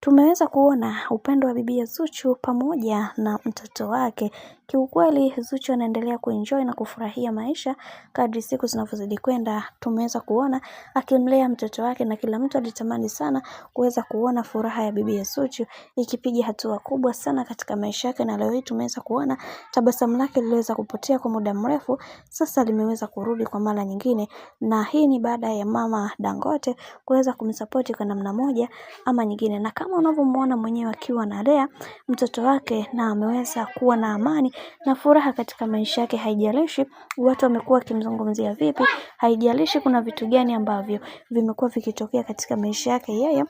Tumeweza kuona upendo wa bibi Zuchu pamoja na mtoto wake. Kiukweli Zuchu anaendelea kuenjoy na kufurahia maisha kadri siku zinavyozidi kwenda. Tumeweza kuona akimlea mtoto wake na kila mtu alitamani sana kuweza kuona furaha ya bibi Zuchu ikipiga hatua kubwa sana katika maisha yake, na leo hii tumeweza kuona tabasamu lake liliweza kupotea kwa muda mrefu, sasa limeweza kurudi kwa mara nyingine, na hii ni baada ya mama Dangote kuweza kumsupport kwa namna moja ama nyingine. Na kama unavyomuona mwenyewe akiwa analea mtoto wake, na ameweza kuwa na amani na furaha katika maisha yake, haijalishi watu wamekuwa wakimzungumzia vipi, haijalishi kuna vitu gani ambavyo vimekuwa vikitokea katika maisha yake, yeye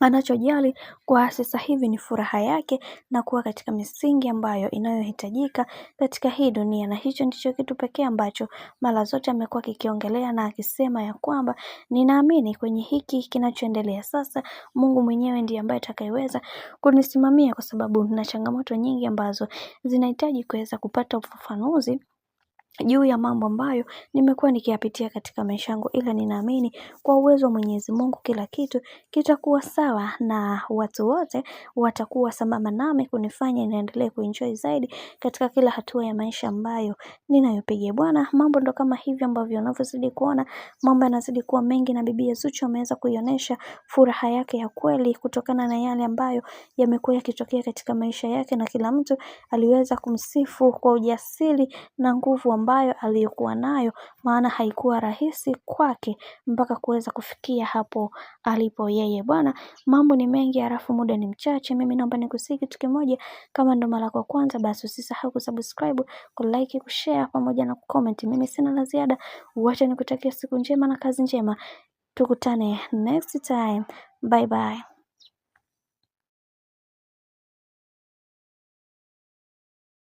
anachojali kwa sasa hivi ni furaha yake na kuwa katika misingi ambayo inayohitajika katika hii dunia. Na hicho ndicho kitu pekee ambacho mara zote amekuwa kikiongelea na akisema ya kwamba ninaamini kwenye hiki kinachoendelea sasa, Mungu mwenyewe ndiye ambaye atakayeweza kunisimamia, kwa sababu na changamoto nyingi ambazo zinahitaji kuweza kupata ufafanuzi juu ya mambo ambayo nimekuwa nikiyapitia katika maisha yangu, ila ninaamini kwa uwezo wa Mwenyezi Mungu kila kitu kitakuwa sawa na watu wote watakuwa sambamba nami kunifanya niendelee kuenjoy zaidi katika kila hatua ya maisha ambayo ninayopiga. Bwana, mambo ndo kama hivi ambavyo unavyozidi kuona mambo yanazidi kuwa mengi, na bibi Zuchu ameweza kuionyesha furaha yake ya kweli kutokana na yale ambayo yamekuwa yakitokea katika maisha yake, na kila mtu aliweza kumsifu kwa ujasiri na nguvu ambayo aliyokuwa nayo, maana haikuwa rahisi kwake mpaka kuweza kufikia hapo alipo yeye. Bwana, mambo ni mengi halafu muda ni mchache. Mimi naomba nikusihi kitu kimoja, kama ndo mara kwa kwanza, basi usisahau kusubscribe, kulike, kushare pamoja na kucomment. Mimi sina la ziada, wacha nikutakia siku njema na kazi njema. Tukutane next time. Bye bye.